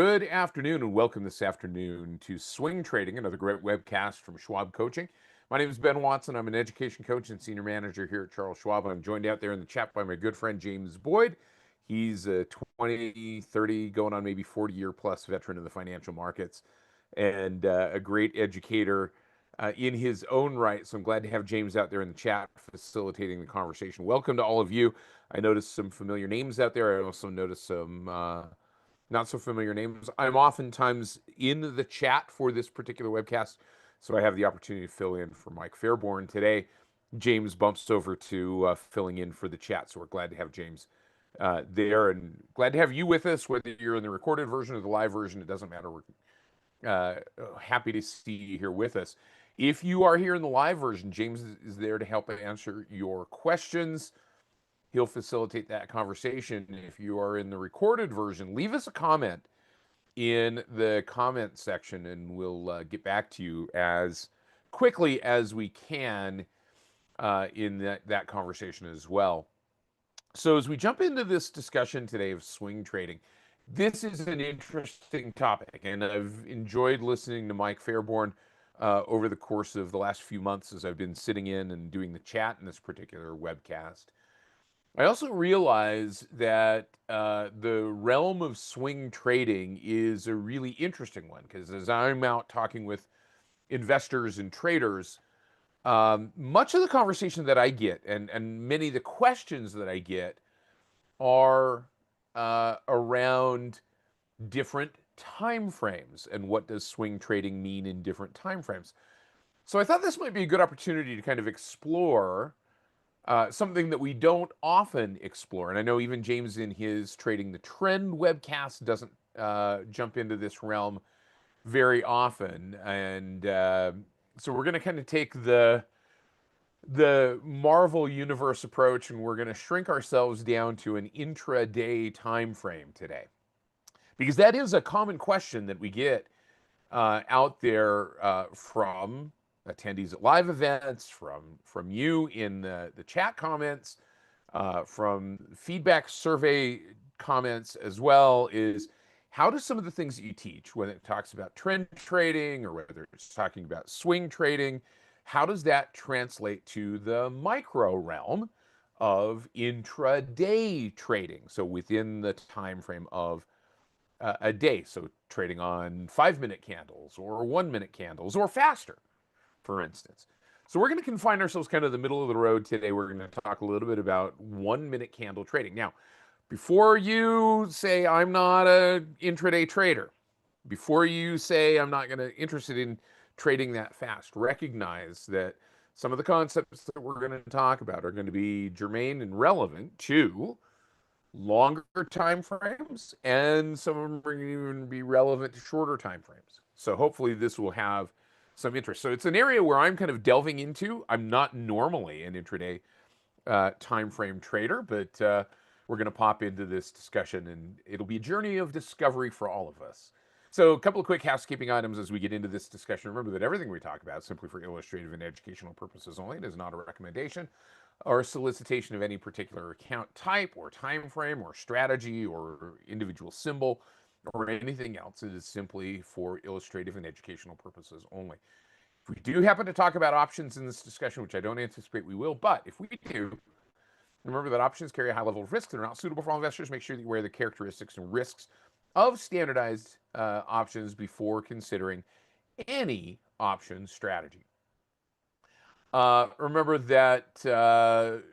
Good afternoon and welcome this afternoon to Swing Trading, another great webcast from Schwab Coaching. My name is Ben Watson. I'm an education coach and senior manager here at Charles Schwab. I'm joined out there in the chat by my good friend James Boyd. He's a 20, 30, going on maybe 40-year plus veteran of the financial markets and a great educator in his own right. So I'm glad to have James out there in the chat facilitating the conversation. Welcome to all of you. I noticed some familiar names out there. I also noticed some not so familiar names. I'm oftentimes in the chat for this particular webcast, so I have the opportunity to fill in for Mike Fairborn today. James bumps over to filling in for the chat, so we're glad to have James there and glad to have you with us, whether you're in the recorded version or the live version. It doesn't matter. We're happy to see you here with us. If you are here in the live version, James is there to help answer your questions. He'll facilitate that conversation. If you are in the recorded version, leave us a comment in the comment section and we'll get back to you as quickly as we can in that conversation as well. So as we jump into this discussion today of swing trading, this is an interesting topic, and I've enjoyed listening to Mike Fairborn over the course of the last few months as I've been sitting in and doing the chat in this particular webcast. I also realize that the realm of swing trading is a really interesting one because as I'm out talking with investors and traders, much of the conversation that I get and many of the questions that I get are around different time frames and what does swing trading mean in different time frames. So I thought this might be a good opportunity to kind of explore something that we don't often explore. And I know even James in his Trading the Trend webcast doesn't jump into this realm very often. And so we're going to kind of take the Marvel Universe approach and we're going to shrink ourselves down to an intraday time frame today. Because that is a common question that we get out there from attendees at live events, from you in the chat comments, from feedback survey comments as well, is how do some of the things that you teach, whether it talks about trend trading or whether it's talking about swing trading, how does that translate to the micro realm of intraday trading? So within the time frame of a day, so trading on 5-minute candles or 1-minute candles or faster, for instance. So we're going to confine ourselves kind of the middle of the road today. We're going to talk a little bit about 1-minute candle trading. Now, before you say I'm not an intraday trader, before you say I'm not going to interested in trading that fast, recognize that some of the concepts that we're going to talk about are going to be germane and relevant to longer time frames, and some of them are going to even be relevant to shorter time frames. So hopefully this will have some interest. So it's an area where I'm kind of delving into. I'm not normally an intraday time frame trader, but we're going to pop into this discussion, and it'll be a journey of discovery for all of us. So a couple of quick housekeeping items as we get into this discussion. Remember that everything we talk about is simply for illustrative and educational purposes only. It is not a recommendation or solicitation of any particular account type or time frame or strategy or individual symbol or anything else. It is simply for illustrative and educational purposes only. If we do happen to talk about options in this discussion, which I don't anticipate we will, but if we do, remember that options carry a high level of risk. They're not suitable for all investors. Make sure that you weigh the characteristics and risks of standardized options before considering any option strategy. Remember that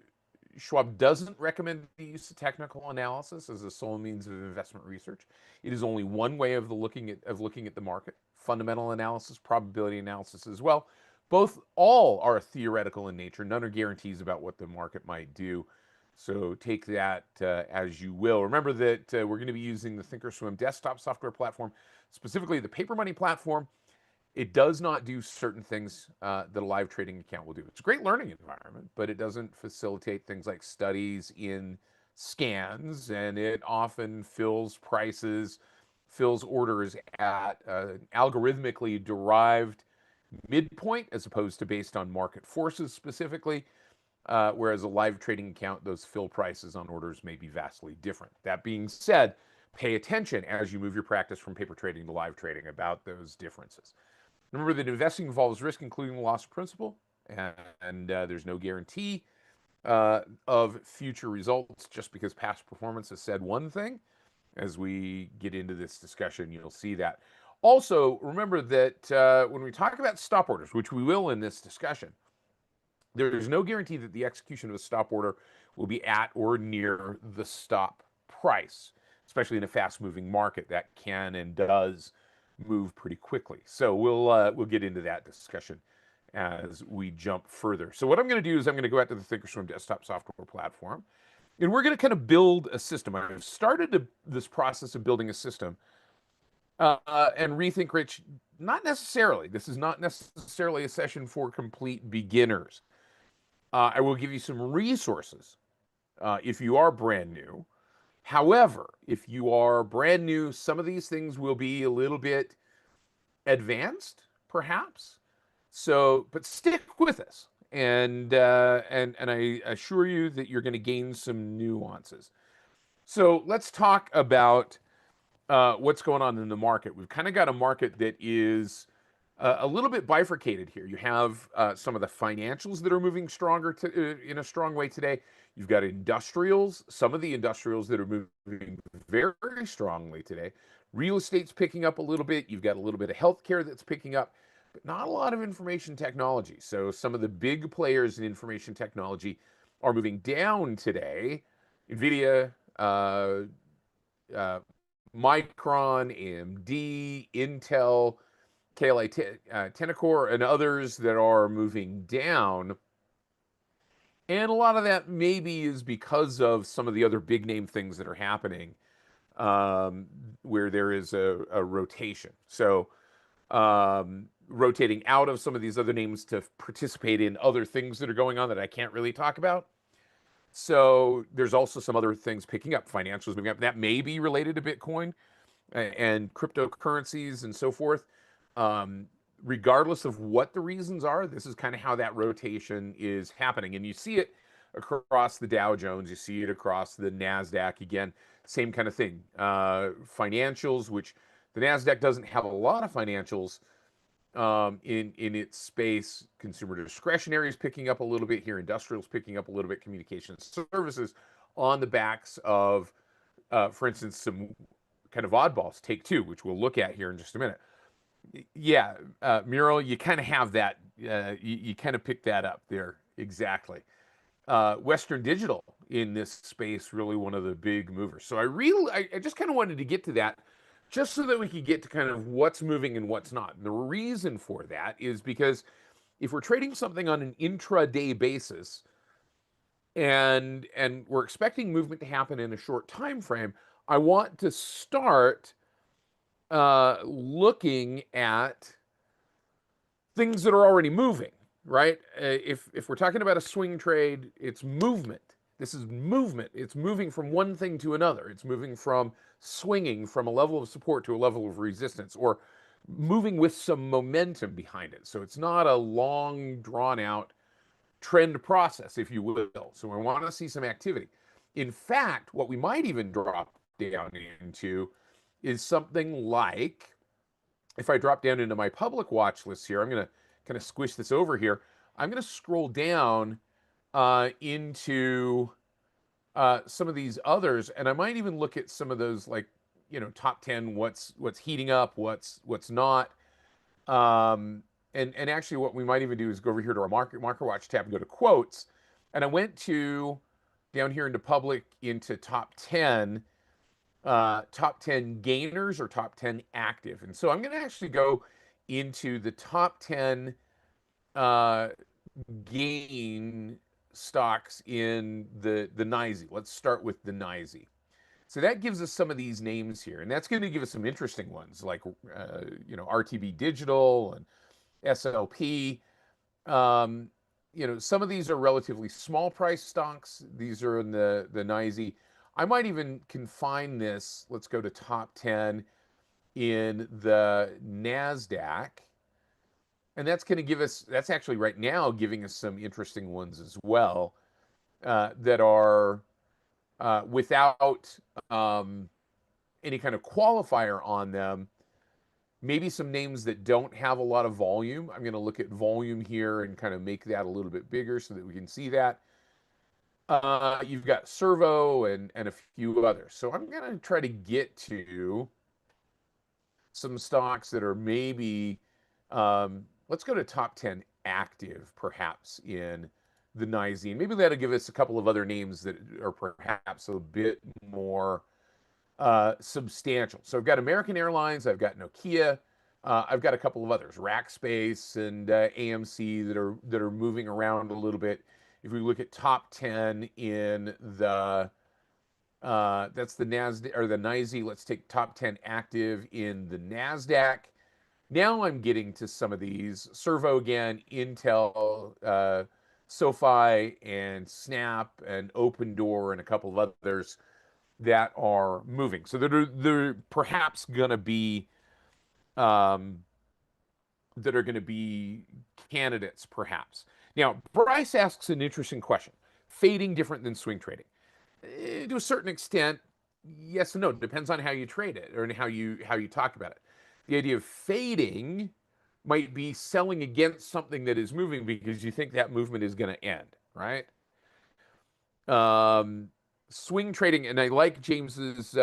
Schwab doesn't recommend the use of technical analysis as a sole means of investment research. It is only one way of looking at the market. Fundamental analysis, probability analysis as well. All are theoretical in nature. None are guarantees about what the market might do. So take that as you will. Remember that we're going to be using the Thinkorswim desktop software platform, specifically the Paper Money platform. It does not do certain things that a live trading account will do. It's a great learning environment, but it doesn't facilitate things like studies in scans, and it often fills orders at an algorithmically derived midpoint as opposed to based on market forces specifically, whereas a live trading account, those fill prices on orders may be vastly different. That being said, pay attention as you move your practice from paper trading to live trading about those differences. Remember that investing involves risk, including the loss of principal, and there's no guarantee of future results just because past performance has said one thing. As we get into this discussion, you'll see that. Also, remember that when we talk about stop orders, which we will in this discussion, there's no guarantee that the execution of a stop order will be at or near the stop price, especially in a fast-moving market that can and does move pretty quickly. So we'll get into that discussion as we jump further. So what I'm going to do is I'm going to go out to the Thinkorswim desktop software platform, and we're going to kind of build a system. I've started this process of building a system, and Rethink Rich, not necessarily. This is not necessarily a session for complete beginners. I will give you some resources if you are brand new. However, if you are brand new, some of these things will be a little bit advanced, perhaps. So, but stick with us, and I assure you that you're going to gain some nuances. So let's talk about what's going on in the market. We've kind of got a market that is a little bit bifurcated here. You have some of the financials that are moving stronger in a strong way today. You've got industrials, some of the industrials that are moving very strongly today. Real estate's picking up a little bit. You've got a little bit of healthcare that's picking up, but not a lot of information technology. So some of the big players in information technology are moving down today. NVIDIA, Micron, AMD, Intel, KLA Tencor, and others that are moving down. And a lot of that maybe is because of some of the other big name things that are happening, where there is a rotation. So rotating out of some of these other names to participate in other things that are going on that I can't really talk about. So there's also some other things picking up, financials moving up. That may be related to Bitcoin and cryptocurrencies and so forth. Regardless of what the reasons are, this is kind of how that rotation is happening. And you see it across the Dow Jones, you see it across the NASDAQ. Again, same kind of thing. Financials, which the NASDAQ doesn't have a lot of financials in its space. Consumer discretionary is picking up a little bit here. Industrial is picking up a little bit. Communication services on the backs of, for instance, some kind of oddballs. Take-Two, which we'll look at here in just a minute. Yeah, Muriel, you kind of have that. You kind of pick that up there. Exactly. Western Digital in this space, really one of the big movers. So I just kind of wanted to get to that just so that we could get to kind of what's moving and what's not. And the reason for that is because if we're trading something on an intraday basis and we're expecting movement to happen in a short time frame, I want to start looking at things that are already moving, right? If we're talking about a swing trade, it's movement. This is movement. It's moving from one thing to another. It's moving from swinging from a level of support to a level of resistance, or moving with some momentum behind it. So it's not a long, drawn out trend process, if you will. So we want to see some activity. In fact, what we might even drop down into is something like, if I drop down into my public watch list here, I'm going to kind of squish this over here. I'm going to scroll down into some of these others, and I might even look at some of those, like, top 10, what's heating up, what's not. And actually what we might even do is go over here to our market watch tab and go to quotes. And I went to down here into public, into top 10 gainers or top 10 active. And so I'm going to actually go into the top 10 gain stocks in the NYSE. Let's start with the NYSE. So that gives us some of these names here, and that's going to give us some interesting ones, like RTB Digital and SLP. Some of these are relatively small price stocks. These are in the NYSE. I might even confine this. Let's go to top 10 in the NASDAQ. And that's going to give us, that's actually right now giving us some interesting ones as well, that are without any kind of qualifier on them. Maybe some names that don't have a lot of volume. I'm going to look at volume here and kind of make that a little bit bigger so that we can see that. You've got Servo and a few others. So I'm going to try to get to some stocks that are maybe, let's go to top 10 active, perhaps, in the NYSE. Maybe that'll give us a couple of other names that are perhaps a bit more substantial. So I've got American Airlines, I've got Nokia, I've got a couple of others, Rackspace and AMC that are moving around a little bit. If we look at top 10 in the that's the NASDAQ or the NYSE. Let's take top 10 active in the NASDAQ. Now I'm getting to some of these. Servo again, Intel, SoFi, and Snap, and Opendoor, and a couple of others that are moving. So they're perhaps going to be that are going to be candidates, perhaps. Now, Bryce asks an interesting question. Fading different than swing trading? To a certain extent, yes and no. It depends on how you trade it or how you talk about it. The idea of fading might be selling against something that is moving because you think that movement is going to end, right? Swing trading, and I like James's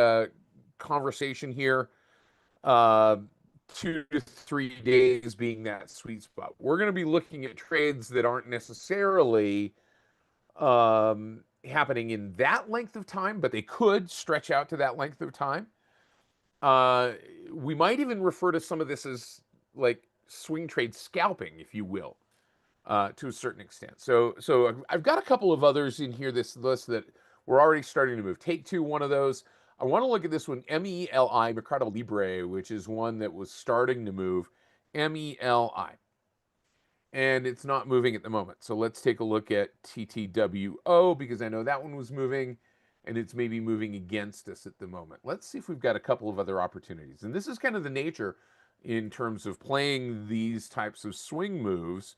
conversation here. 2 to 3 days being that sweet spot. We're going to be looking at trades that aren't necessarily happening in that length of time, but they could stretch out to that length of time. We might even refer to some of this as like swing trade scalping, if you will, to a certain extent. So I've got a couple of others in here, this list that we're already starting to move. Take-Two, one of those. I want to look at this one, MELI, Mercado Libre, which is one that was starting to move, MELI. And it's not moving at the moment. So let's take a look at TTWO, because I know that one was moving, and it's maybe moving against us at the moment. Let's see if we've got a couple of other opportunities. And this is kind of the nature in terms of playing these types of swing moves,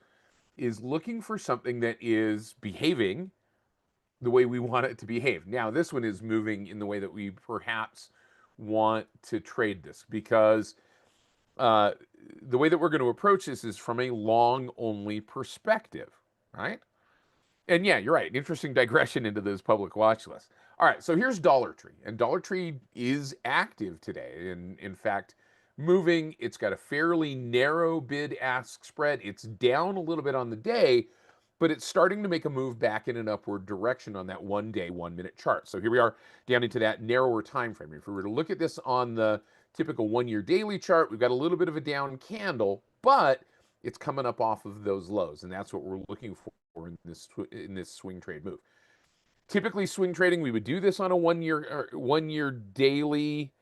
is looking for something that is behaving the way we want it to behave. Now, this one is moving in the way that we perhaps want to trade this, because the way that we're going to approach this is from a long-only perspective, right? And yeah, you're right. Interesting digression into those public watch lists. All right, so here's Dollar Tree, and Dollar Tree is active today. And in fact, moving. It's got a fairly narrow bid-ask spread. It's down a little bit on the day, but it's starting to make a move back in an upward direction on that 1 day, 1 minute chart. So here we are down into that narrower time frame. If we were to look at this on the typical 1 year daily chart, we've got a little bit of a down candle, but it's coming up off of those lows, and that's what we're looking for in this swing trade move. Typically, swing trading, we would do this on a 1 year daily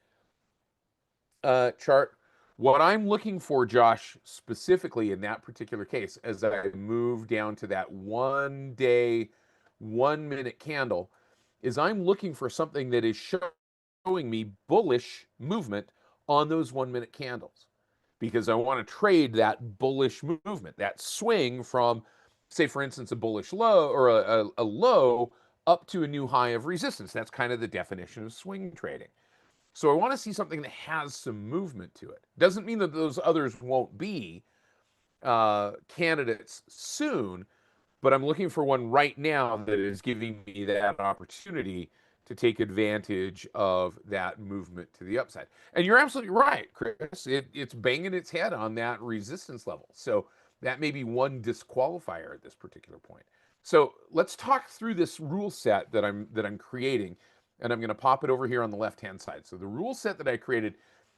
chart. What I'm looking for, Josh, specifically in that particular case, as I move down to that 1 day, 1 minute candle, is I'm looking for something that is showing me bullish movement on those 1 minute candles, because I want to trade that bullish movement, that swing from, say, for instance, a bullish low or a low up to a new high of resistance. That's kind of the definition of swing trading. So I want to see something that has some movement to it. Doesn't mean that those others won't be candidates soon, but I'm looking for one right now that is giving me that opportunity to take advantage of that movement to the upside. And you're absolutely right, Chris. It's banging its head on that resistance level. So that may be one disqualifier at this particular point. So let's talk through this rule set that I'm creating. And I'm going to pop it over here on the left-hand side. So the rule set that I created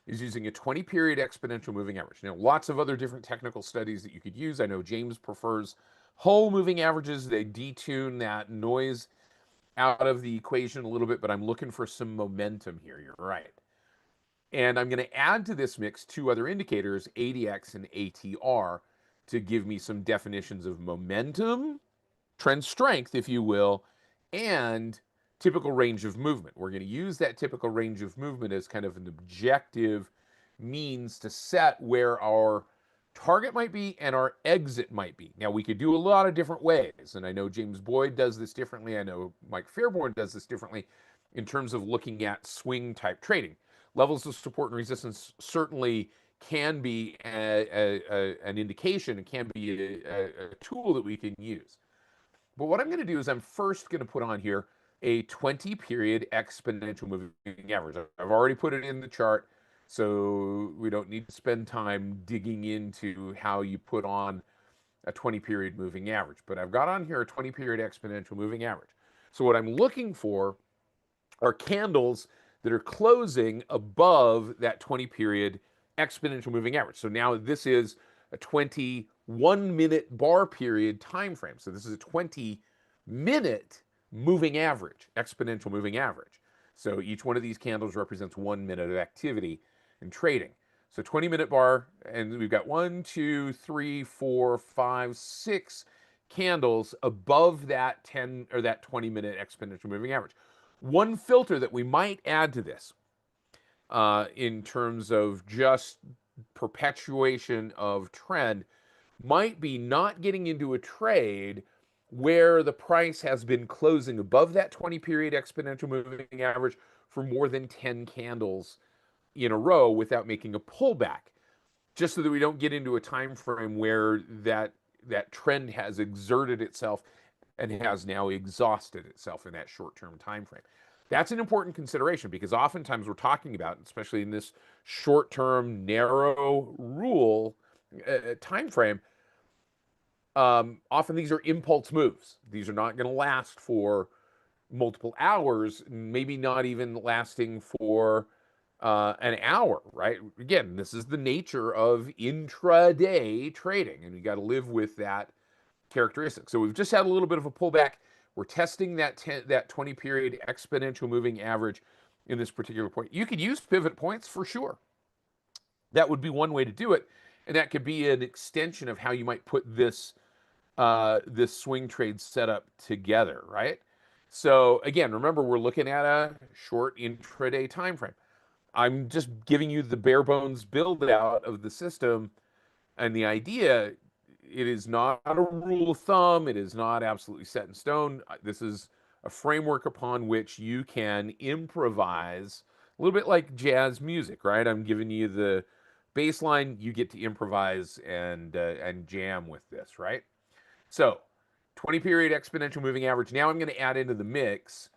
is using a 20-period exponential moving average. Now, lots of other different technical studies that you could use. I know James prefers whole moving averages. They detune that noise out of the equation a little bit, but I'm looking for some momentum here. You're right. And I'm going to add to this mix 2 other indicators, ADX and ATR, to give me some definitions of momentum, trend strength, if you will, and typical range of movement. We're going to use that typical range of movement as kind of an objective means to set where our target might be and our exit might be. Now, we could do a lot of different ways, and I know James Boyd does this differently. I know Mike Fairborn does this differently in terms of looking at swing type trading. Levels of support and resistance certainly can be an indication, it can be a tool that we can use. But what I'm going to do is I'm first going to put on here a 20 period exponential moving average. I've already put it in the chart, so we don't need to spend time digging into how you put on a 20 period moving average. But I've got on here a 20 period exponential moving average. So what I'm looking for are candles that are closing above that 20 period exponential moving average. So now this is a 21-minute bar period time frame. So this is a 20-minute moving average, exponential moving average. So each one of these candles represents 1 minute of activity in trading. So 20-minute bar, and we've got 1, 2, 3, 4, 5, 6 candles above that 10 or that 20-minute exponential moving average. One filter that we might add to this in terms of just perpetuation of trend might be not getting into a trade where the price has been closing above that 20 period exponential moving average for more than 10 candles in a row without making a pullback, just so that we don't get into a time frame where that trend has exerted itself and has now exhausted itself in that short-term time frame. That's an important consideration, because oftentimes we're talking about, especially in this short-term narrow rule time frame, often these are impulse moves. These are not going to last for multiple hours, maybe not even lasting for an hour, right? Again, this is the nature of intraday trading, and you got to live with that characteristic. So we've just had a little bit of a pullback. We're testing that 20 period exponential moving average in this particular point. You could use pivot points for sure. That would be one way to do it, and that could be an extension of how you might put this this swing trade setup together, right? So again, remember, we're looking at a short intraday time frame. I'm just giving you the bare bones build out of the system, and the idea, it is not a rule of thumb. It is not absolutely set in stone. This is a framework upon which you can improvise, a little bit like jazz music, right? I'm giving you the baseline. You get to improvise and jam with this, right? So 20 period exponential moving average. Now I'm going to add into the mix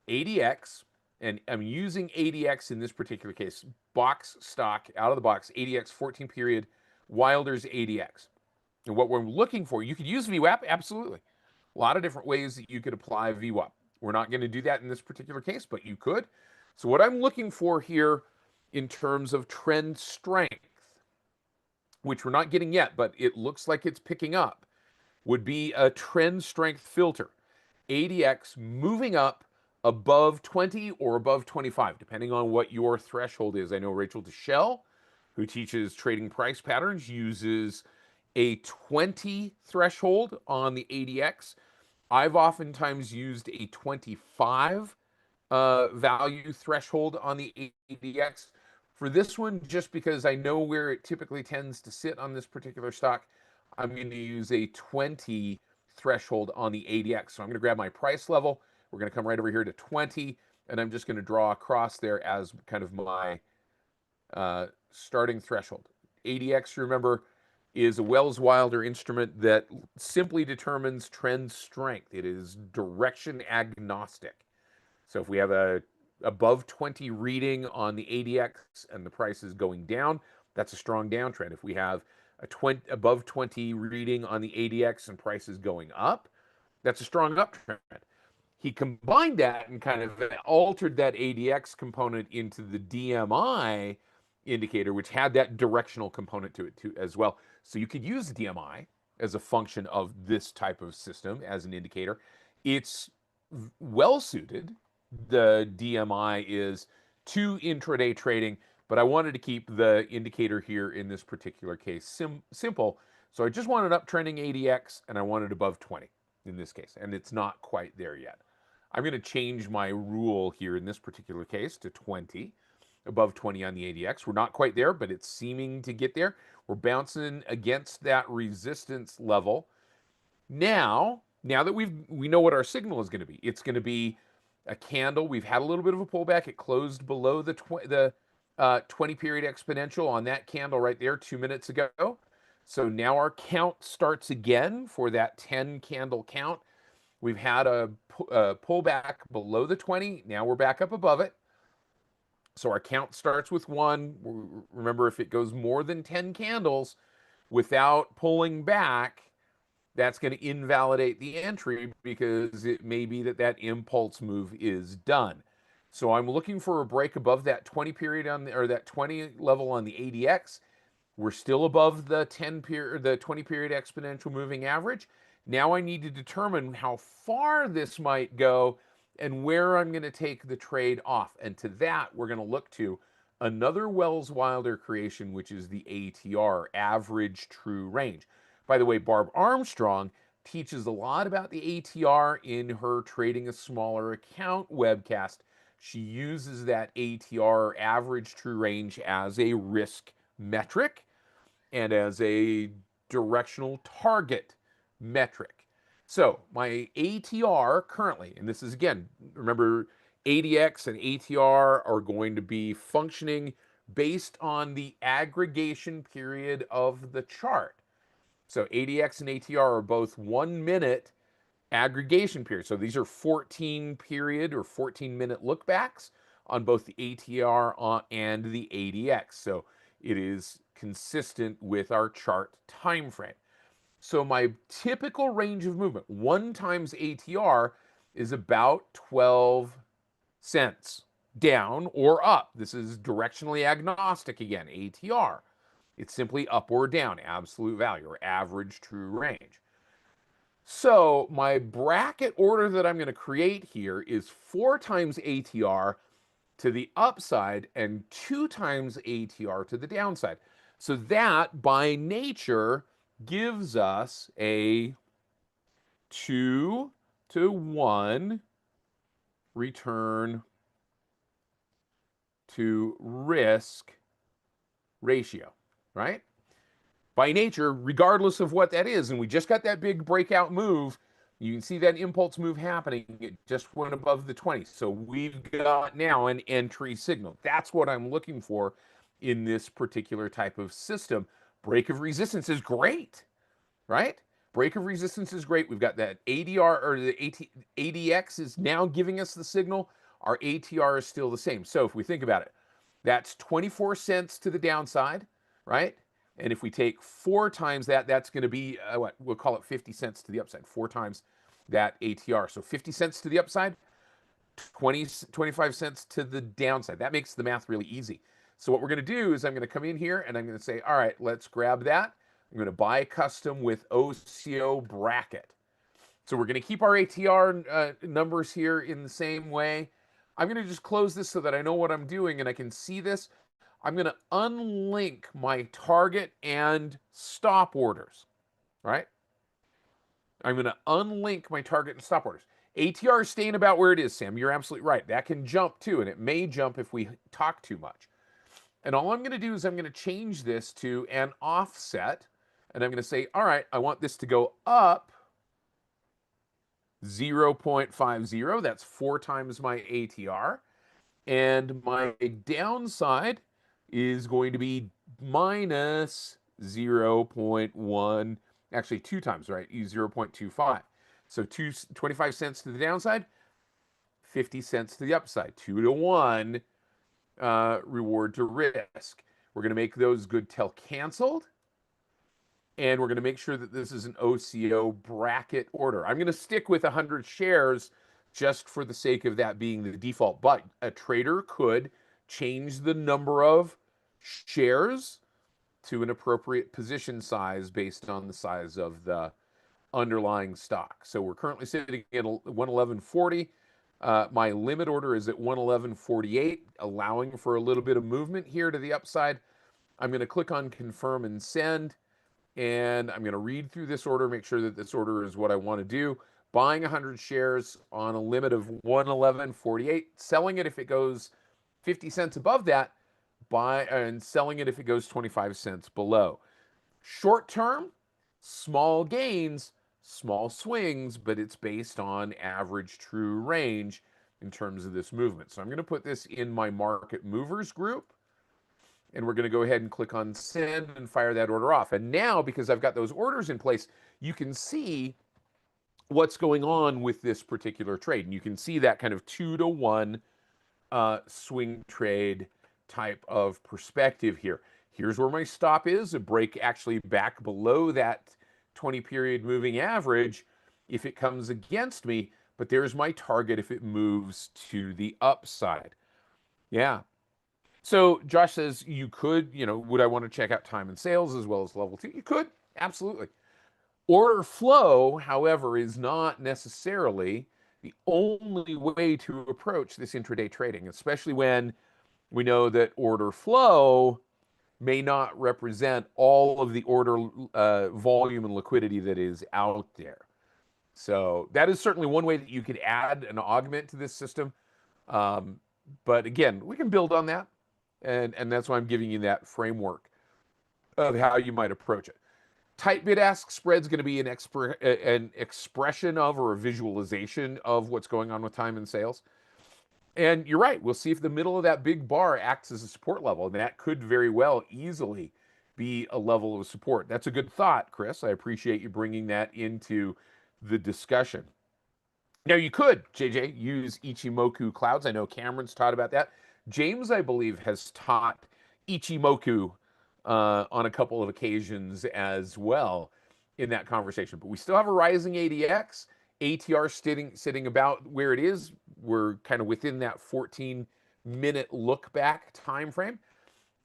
ADX, and I'm using ADX in this particular case, box stock, out of the box, ADX 14 period Wilder's ADX. And what we're looking for, you could use VWAP, absolutely. A lot of different ways that you could apply VWAP. We're not going to do that in this particular case, but you could. So what I'm looking for here in terms of trend strength, which we're not getting yet, but it looks like it's picking up, would be a trend strength filter. ADX moving up above 20 or above 25, depending on what your threshold is. I know Rachel Deschel, who teaches trading price patterns, uses a 20 threshold on the ADX. I've oftentimes used a 25 value threshold on the ADX. For this one, just because I know where it typically tends to sit on this particular stock, I'm going to use a 20 threshold on the ADX. So I'm going to grab my price level. We're going to come right over here to 20, and I'm just going to draw across there as kind of my starting threshold. ADX, remember, is a Wells Wilder instrument that simply determines trend strength. It is direction agnostic. So if we have a above 20 reading on the ADX and the price is going down, that's a strong downtrend. If we have a above 20 reading on the ADX and price is going up, that's a strong uptrend. He combined that and kind of altered that ADX component into the DMI indicator, which had that directional component to it too, as well. So you could use DMI as a function of this type of system as an indicator. It's well suited. The DMI is to intraday trading, but I wanted to keep the indicator here in this particular case simple. So I just wanted uptrending ADX, and I wanted above 20 in this case, and it's not quite there yet. I'm going to change my rule here in this particular case to 20, above 20 on the ADX. We're not quite there, but it's seeming to get there. We're bouncing against that resistance level. Now that we know what our signal is going to be, it's going to be a candle. We've had a little bit of a pullback. It closed below the 20 period exponential on that candle right there 2 minutes ago. So now our count starts again for that 10 candle count. We've had a pullback below the 20. Now we're back up above it. So our count starts with 1. Remember, if it goes more than 10 candles without pulling back, that's going to invalidate the entry because it may be that that impulse move is done. So I'm looking for a break above that 20 period on the, or that 20 level on the ADX. We're still above the 20 period exponential moving average. Now I need to determine how far this might go and where I'm going to take the trade off. And to that, we're going to look to another Wells Wilder creation, which is the ATR, average true range. By the way, Barb Armstrong teaches a lot about the ATR in her Trading a Smaller Account webcast. She uses that ATR, average true range, as a risk metric and as a directional target metric. So my ATR currently, and this is again, remember ADX and ATR are going to be functioning based on the aggregation period of the chart. So ADX and ATR are both 1 minute aggregation period. So these are 14 period or 14-minute lookbacks on both the ATR and the ADX. So it is consistent with our chart time frame. So my typical range of movement, 1 times ATR, is about 12 cents down or up. This is directionally agnostic again, ATR. It's simply up or down, absolute value or average true range. So my bracket order that I'm going to create here is 4 times ATR to the upside and 2 times ATR to the downside. So that by nature gives us a 2-to-1 return to risk ratio, right? By nature, regardless of what that is, and we just got that big breakout move, you can see that impulse move happening. It just went above the 20. So we've got now an entry signal. That's what I'm looking for in this particular type of system. Break of resistance is great, right? Break of resistance is great. We've got that ADR or the ADX is now giving us the signal. Our ATR is still the same. So if we think about it, that's 24 cents to the downside, right? And if we take 4 times that, that's going to be what we'll call it 50 cents to the upside, 4 times that ATR. So 50 cents to the upside, 25 cents to the downside. That makes the math really easy. So what we're going to do is I'm going to come in here and I'm going to say, all right, let's grab that. I'm going to buy custom with OCO bracket. So we're going to keep our ATR numbers here in the same way. I'm going to just close this so that I know what I'm doing and I can see this. I'm going to unlink my target and stop orders, right? I'm going to unlink my target and stop orders. ATR is staying about where it is, Sam. You're absolutely right. That can jump too, and it may jump if we talk too much. And all I'm going to do is I'm going to change this to an offset, and I'm going to say, all right, I want this to go up 0.50. That's 4 times my ATR. And my downside is going to be minus 0.1, actually 2 times, right? 0.25. So 25 cents to the downside, 50 cents to the upside. 2-to-1 reward to risk. We're going to make those good till canceled. And we're going to make sure that this is an OCO bracket order. I'm going to stick with 100 shares just for the sake of that being the default. But a trader could change the number of shares to an appropriate position size based on the size of the underlying stock. So we're currently sitting at 111.40. My limit order is at 111.48, allowing for a little bit of movement here to the upside. I'm going to click on confirm and send. And I'm going to read through this order, make sure that this order is what I want to do. Buying 100 shares on a limit of 111.48, selling it if it goes 50 cents above that, and selling it if it goes 25 cents below. Short term, small gains, small swings, but it's based on average true range in terms of this movement. So I'm going to put this in my market movers group. And we're going to go ahead and click on send and fire that order off. And now, because I've got those orders in place, you can see what's going on with this particular trade. And you can see that kind of 2-to-1 swing trade type of perspective here. Here's where my stop is, a break actually back below that 20 period moving average if it comes against me, but there's my target if it moves to the upside. Yeah. So Josh says you could, would I want to check out time and sales as well as level 2? You could, absolutely. Order flow, however, is not necessarily the only way to approach this intraday trading, especially when we know that order flow may not represent all of the order volume and liquidity that is out there. So that is certainly one way that you could add an augment to this system. But again, we can build on that. And that's why I'm giving you that framework of how you might approach it. Tight bid-ask spread is going to be an expression of or a visualization of what's going on with time and sales. And you're right. We'll see if the middle of that big bar acts as a support level. And that could very well easily be a level of support. That's a good thought, Chris. I appreciate you bringing that into the discussion. Now, you could, JJ, use Ichimoku clouds. I know Cameron's taught about that. James, I believe, has taught Ichimoku on a couple of occasions as well in that conversation. But we still have a rising ADX. ATR sitting about where it is. We're kind of within that 14-minute look back time frame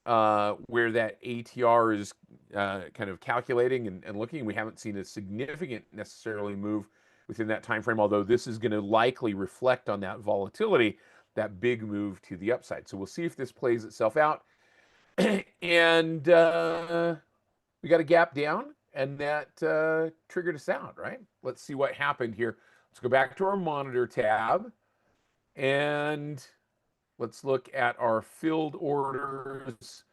where that ATR is kind of calculating and looking. We haven't seen a significant necessarily move within that time frame, although this is going to likely reflect on that volatility, that big move to the upside. So we'll see if this plays itself out. And we got a gap down, and that triggered us out, right? Let's see what happened here. Let's go back to our monitor tab, and let's look at our filled orders.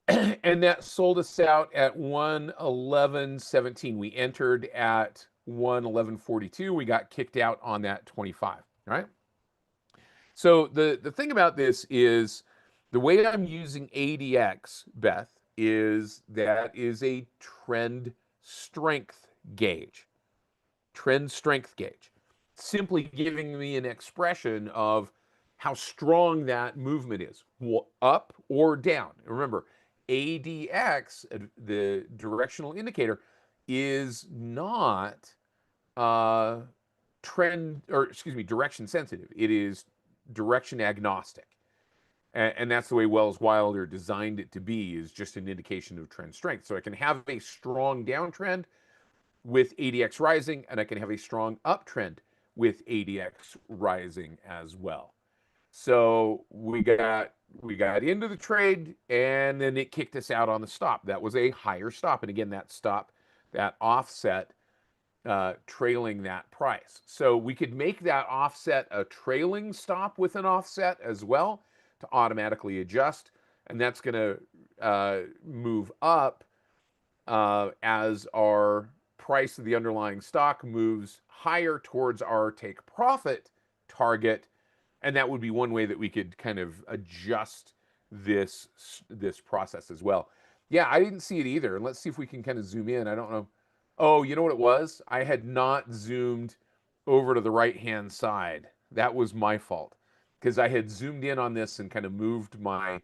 And that sold us out at 111.17. We entered at 111.42. We got kicked out on that 25, right? So the thing about this is the way I'm using ADX, Beth, is that is a trend strength gauge. Trend strength gauge. Simply giving me an expression of how strong that movement is, up or down. And remember, ADX, the directional indicator, is not direction sensitive. It is direction agnostic. And that's the way Wells Wilder designed it to be, is just an indication of trend strength. So I can have a strong downtrend with ADX rising, and I can have a strong uptrend with ADX rising as well. So we got into the trade, and then it kicked us out on the stop. That was a higher stop. And again, that stop, that offset, trailing that price. So we could make that offset a trailing stop with an offset as well to automatically adjust. And that's going to move up as our price of the underlying stock moves higher towards our take profit target. And that would be one way that we could kind of adjust this process as well. Yeah, I didn't see it either. And let's see if we can kind of zoom in. I don't know. Oh, you know what it was? I had not zoomed over to the right-hand side. That was my fault, because I had zoomed in on this and kind of moved my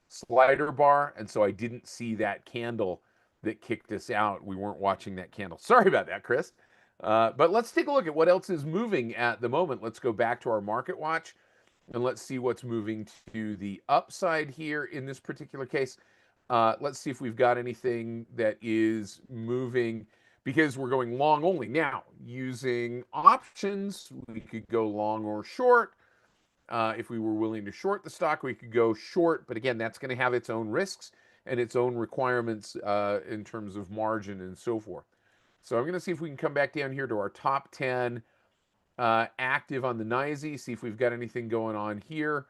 slider bar, and so I didn't see that candle that kicked us out. We weren't watching that candle. Sorry about that, Chris. But let's take a look at what else is moving at the moment. Let's go back to our market watch, and let's see what's moving to the upside here in this particular case. Let's see if we've got anything that is moving, because we're going long only. Now, using options, we could go long or short. If we were willing to short the stock, we could go short. But again, that's going to have its own risks and its own requirements in terms of margin and so forth. So I'm going to see if we can come back down here to our top 10 active on the NYSE, see if we've got anything going on here.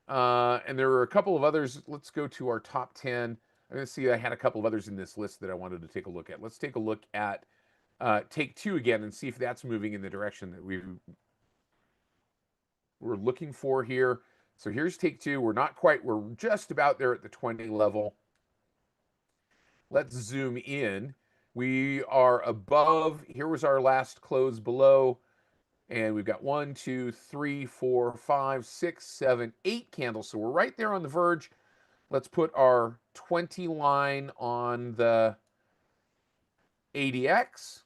And there are a couple of others. Let's go to our top 10. I'm going to see I had a couple of others in this list that I wanted to take a look at. Let's take a look at Take Two again and see if that's moving in the direction that we're looking for here. So here's take two. We're not quite, we're just about there at the 20 level. Let's zoom in. We are above, here was our last close below, and we've got 1, 2, 3, 4, 5, 6, 7, 8 candles. So we're right there on the verge. Let's put our 20 line on the ADX.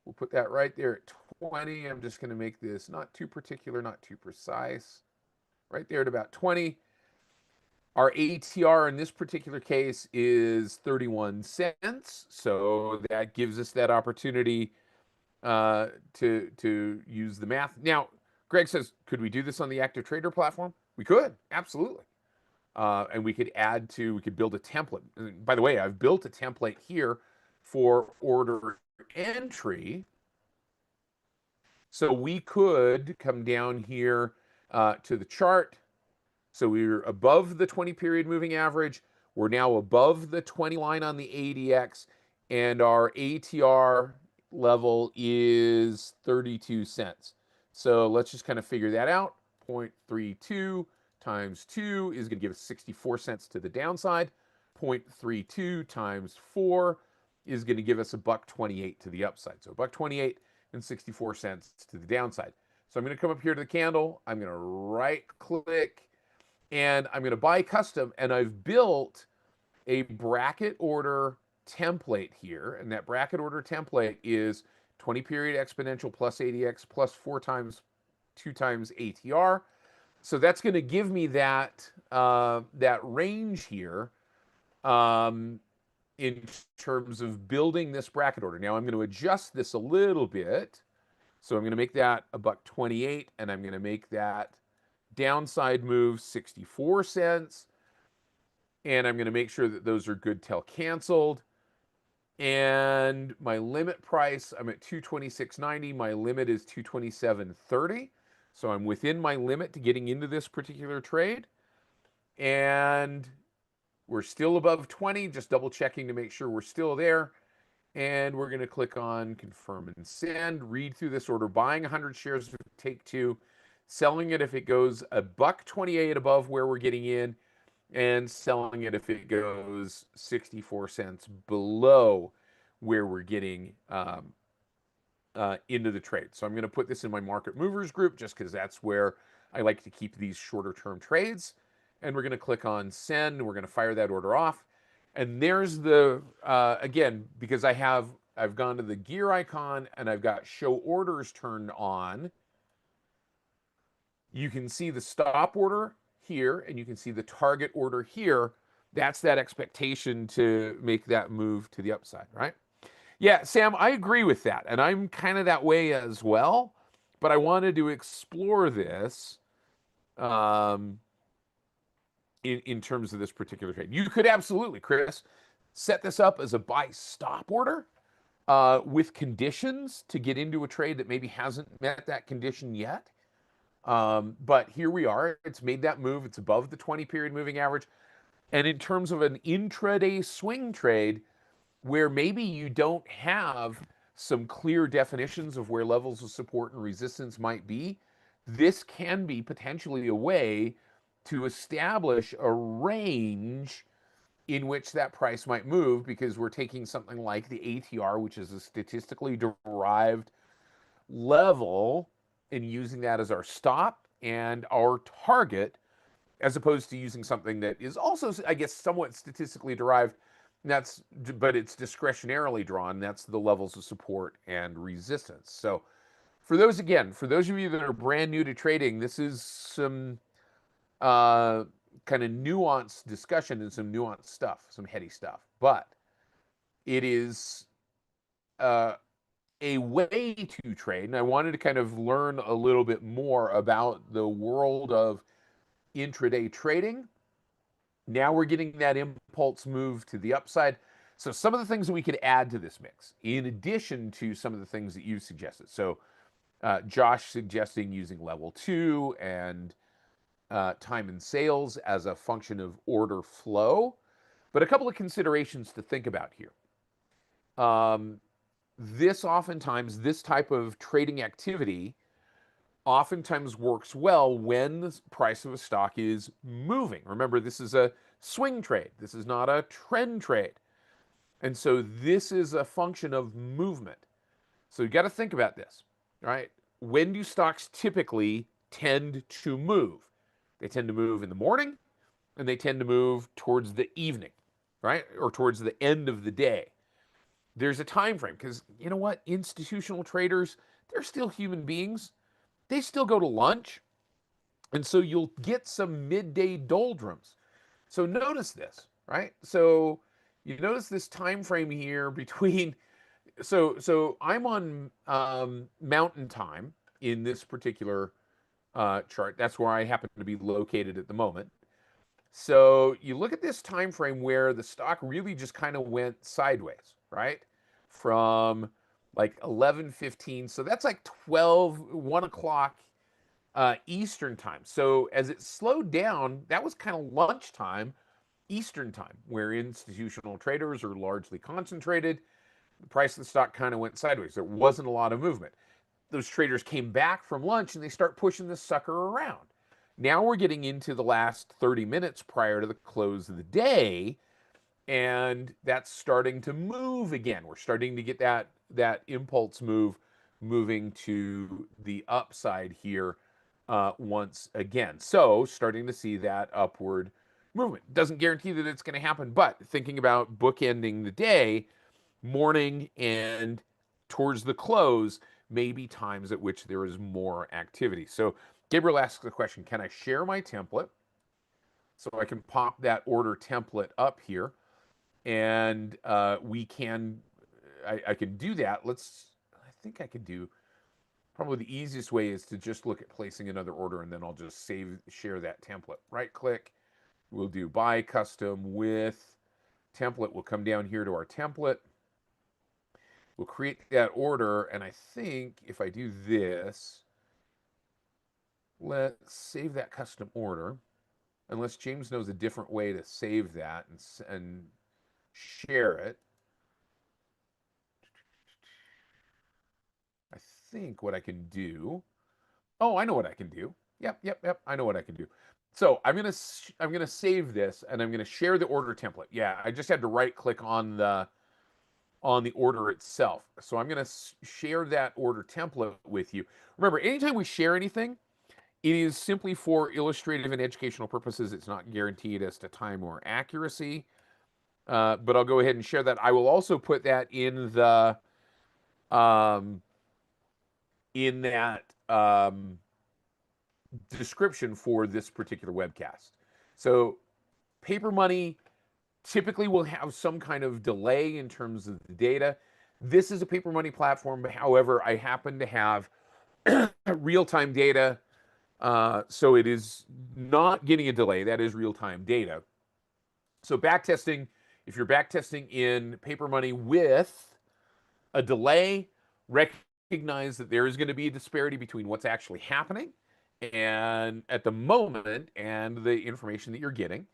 We'll put that right there at 20. I'm just going to make this not too particular, not too precise. Right there at about 20. Our ATR in this particular case is 31 cents. So that gives us that opportunity to use the math. Now, Greg says, could we do this on the Active Trader platform? We could, absolutely. And we could build a template. And by the way, I've built a template here for order entry. So we could come down here to the chart. So we're above the 20 period moving average. We're now above the 20 line on the ADX, and our ATR level is 32 cents. So let's just kind of figure that out. 0.32 times 2 is going to give us 64 cents to the downside. 0.32 times 4 is going to give us $1.28 to the upside. So $1.28 and 64 cents to the downside. So I'm going to come up here to the candle. I'm going to right click and I'm going to buy custom, and I've built a bracket order template here. And that bracket order template is 20 period exponential plus ADX plus 4 times 2 times ATR. So that's going to give me that that range here in terms of building this bracket order. Now I'm going to adjust this a little bit. So I'm going to make that $1.28, and I'm going to make that downside move 64 cents. And I'm going to make sure that those are good till canceled. And my limit price, I'm at 226.90. My limit is 227.30. So I'm within my limit to getting into this particular trade. And we're still above 20, just double checking to make sure we're still there. And we're going to click on confirm and send, read through this order, buying 100 shares of take two, selling it if it goes $1.28 above where we're getting in, and selling it if it goes 64 cents below where we're getting into the trade. So I'm going to put this in my market movers group just because that's where I like to keep these shorter term trades. And we're going to click on send. We're going to fire that order off. And there's the, again, because I've gone to the gear icon and I've got show orders turned on. You can see the stop order here and you can see the target order here. That's that expectation to make that move to the upside, right? Yeah, Sam, I agree with that. And I'm kind of that way as well. But I wanted to explore this in terms of this particular trade. You could absolutely, Chris, set this up as a buy stop order with conditions to get into a trade that maybe hasn't met that condition yet. But here we are. It's made that move. It's above the 20 period moving average. And in terms of an intraday swing trade, where maybe you don't have some clear definitions of where levels of support and resistance might be, this can be potentially a way to establish a range in which that price might move, because we're taking something like the ATR, which is a statistically derived level, and using that as our stop and our target, as opposed to using something that is also, I guess, somewhat statistically derived. But it's discretionarily drawn. That's the levels of support and resistance. So for those of you that are brand new to trading, this is some kind of nuanced discussion and some nuanced stuff, some heady stuff. But it is a way to trade. And I wanted to kind of learn a little bit more about the world of intraday trading. Now we're getting that impulse move to the upside. So some of the things that we could add to this mix, in addition to some of the things that you suggested. So Josh suggesting using level 2 and time and sales as a function of order flow. But a couple of considerations to think about here. This type of trading activity oftentimes works well when the price of a stock is moving. Remember, this is a swing trade. This is not a trend trade. And so this is a function of movement. So you got to think about this, right? When do stocks typically tend to move? They tend to move in the morning and they tend to move towards the evening, right? Or towards the end of the day. There's a time frame because you know what? Institutional traders, they're still human beings. They still go to lunch. And so you'll get some midday doldrums. So notice this, right? So you notice this time frame here between so I'm on mountain time in this particular chart. That's where I happen to be located at the moment. So you look at this time frame where the stock really just kind of went sideways, right? From like 11:15. So that's like 1 o'clock Eastern time. So as it slowed down, that was kind of lunchtime Eastern time, where institutional traders are largely concentrated. The price of the stock kind of went sideways. There wasn't a lot of movement. Those traders came back from lunch and they start pushing this sucker around. Now we're getting into the last 30 minutes prior to the close of the day, and that's starting to move again. We're starting to get that impulse move moving to the upside here once again. So starting to see that upward movement. Doesn't guarantee that it's going to happen, but thinking about bookending the day, morning and towards the close may be times at which there is more activity. So Gabriel asks the question, can I share my template? So I can pop that order template up here and we can, I can do that. I think I could do, probably the easiest way is to just look at placing another order and then I'll just share that template. Right click, we'll do buy custom with template. We'll come down here to our template. We'll create that order, and I think if I do this, let's save that custom order, unless James knows a different way to save that and share it. I think what I can do, oh, I know what I can do. Yep, I know what I can do. So I'm gonna save this and I'm gonna share the order template. Yeah, I just had to right click on the order itself. So I'm going to share that order template with you. Remember, anytime we share anything, it is simply for illustrative and educational purposes. It's not guaranteed as to time or accuracy. But I'll go ahead and share that. I will also put that in the in that description for this particular webcast. So paper money typically will have some kind of delay in terms of the data. This is a paper money platform. However, I happen to have real-time data. So it is not getting a delay. That is real-time data. So backtesting, if you're backtesting in paper money with a delay, recognize that there is going to be a disparity between what's actually happening and at the moment and the information that you're getting.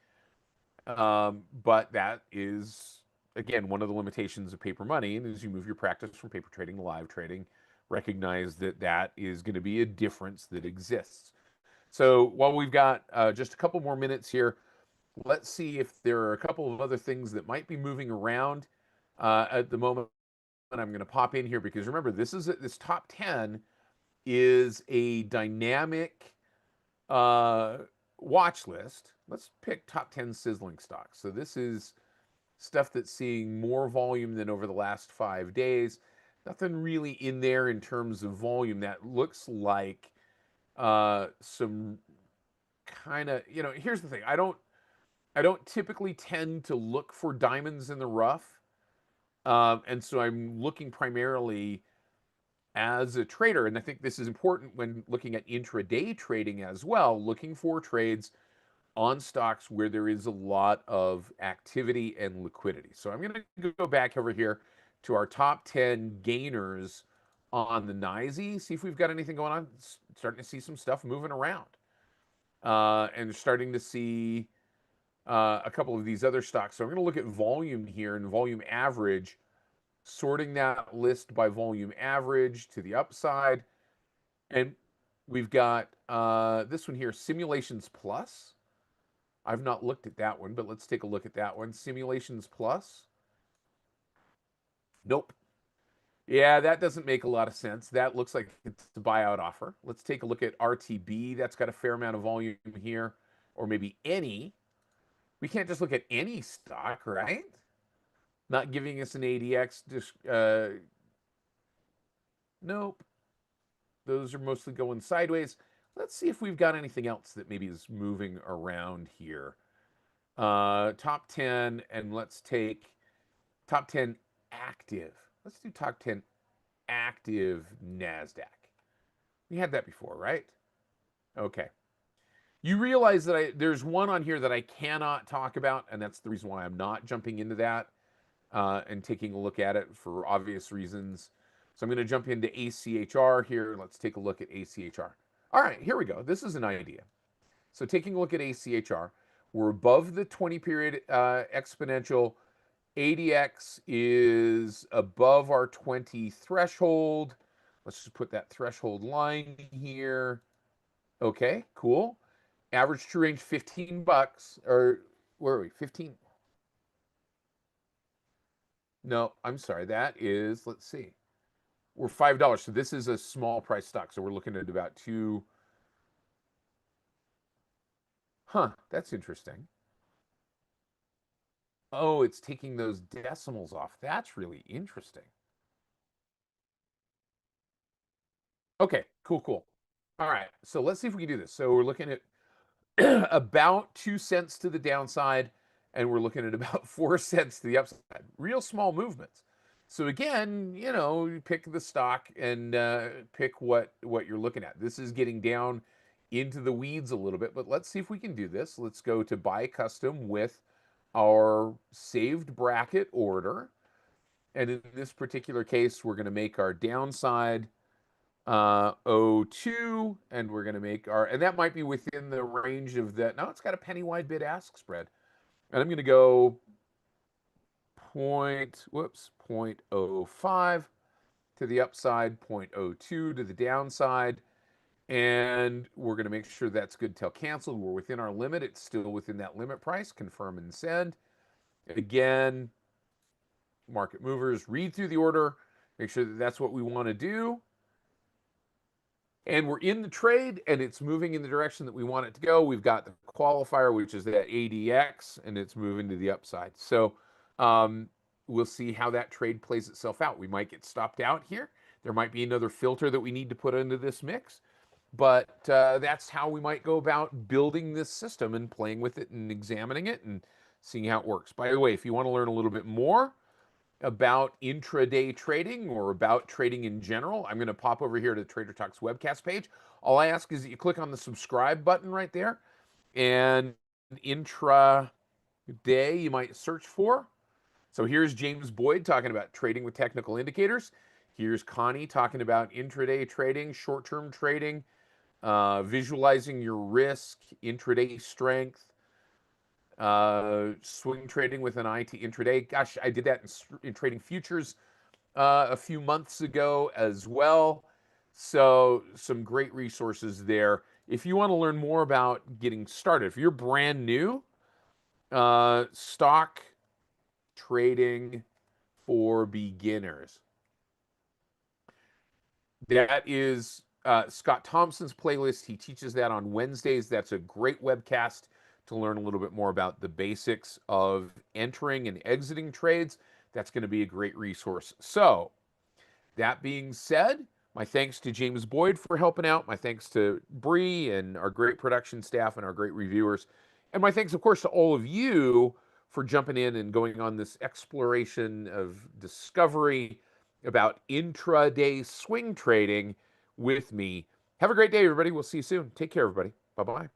But that is, again, one of the limitations of paper money. And as you move your practice from paper trading to live trading, recognize that that is going to be a difference that exists. So while we've got just a couple more minutes here, let's see if there are a couple of other things that might be moving around at the moment. And I'm going to pop in here because remember, this top 10 is a dynamic watch list. Let's pick top 10 sizzling stocks. So this is stuff that's seeing more volume than over the last 5 days. Nothing really in there in terms of volume that looks like some kind of, here's the thing. I don't typically tend to look for diamonds in the rough. And so I'm looking primarily as a trader, and I think this is important when looking at intraday trading as well, looking for trades on stocks where there is a lot of activity and liquidity. So I'm going to go back over here to our top 10 gainers on the NYSE, see if we've got anything going on. Starting to see some stuff moving around. And starting to see a couple of these other stocks. So I'm going to look at volume here and volume average, sorting that list by volume average to the upside. And We've got this one here, Simulations Plus. I've not looked at that one, but let's take a look at that one. Simulations Plus. Nope. Yeah, that doesn't make a lot of sense. That looks like it's a buyout offer. Let's take a look at RTB. That's got a fair amount of volume here, or maybe any. We can't just look at any stock, right? Not giving us an ADX. Nope. Those are mostly going sideways. Let's see if we've got anything else that maybe is moving around here. Top 10, and let's take top 10 active. Let's do top 10 active NASDAQ. We had that before, right? Okay. You realize that there's one on here that I cannot talk about, and that's the reason why I'm not jumping into that and taking a look at it for obvious reasons. So I'm going to jump into ACHR here. Let's take a look at ACHR. All right, here we go. This is an idea. So taking a look at ACHR, we're above the 20 period exponential. ADX is above our 20 threshold. Let's just put that threshold line here. Okay, cool. Average true range $15, or where are we? 15. No, I'm sorry. That is, let's see. We're $5. So this is a small price stock. So we're looking at about two. Huh, that's interesting. Oh, it's taking those decimals off. That's really interesting. Okay, cool, cool. All right, so let's see if we can do this. So we're looking at about 2 cents to the downside, and we're looking at about 4 cents to the upside. Real small movements. So again, you pick the stock and pick what you're looking at. This is getting down into the weeds a little bit, but let's see if we can do this. Let's go to buy custom with our saved bracket order. And in this particular case, we're going to make our downside 02, and we're going to make our, and that might be within the range of that. No, it's got a penny wide bid ask spread. And I'm going to go 0.05 to the upside, 0.02 to the downside. And we're going to make sure that's good till canceled. We're within our limit. It's still within that limit price. Confirm and send. Again, market movers, read through the order, make sure that that's what we want to do. And we're in the trade, and it's moving in the direction that we want it to go. We've got the qualifier, which is that ADX, and it's moving to the upside. So we'll see how that trade plays itself out. We might get stopped out here. There might be another filter that we need to put into this mix. But that's how we might go about building this system and playing with it and examining it and seeing how it works. By the way, if you want to learn a little bit more about intraday trading or about trading in general, I'm going to pop over here to the Trader Talks webcast page. All I ask is that you click on the subscribe button right there, and intraday you might search for. So here's James Boyd talking about trading with technical indicators. Here's Connie talking about intraday trading, short-term trading, visualizing your risk, intraday strength, swing trading with an eye to intraday. Gosh, I did that in trading futures a few months ago as well. So some great resources there. If you want to learn more about getting started, if you're brand new, stock trading for beginners. That is Scott Thompson's playlist. He teaches that on Wednesdays. That's a great webcast to learn a little bit more about the basics of entering and exiting trades. That's going to be a great resource. So, that being said, my thanks to James Boyd for helping out. My thanks to Bree and our great production staff and our great reviewers. And my thanks, of course, to all of you for jumping in and going on this exploration of discovery about intraday swing trading with me. Have a great day, everybody. We'll see you soon. Take care, everybody. Bye-bye.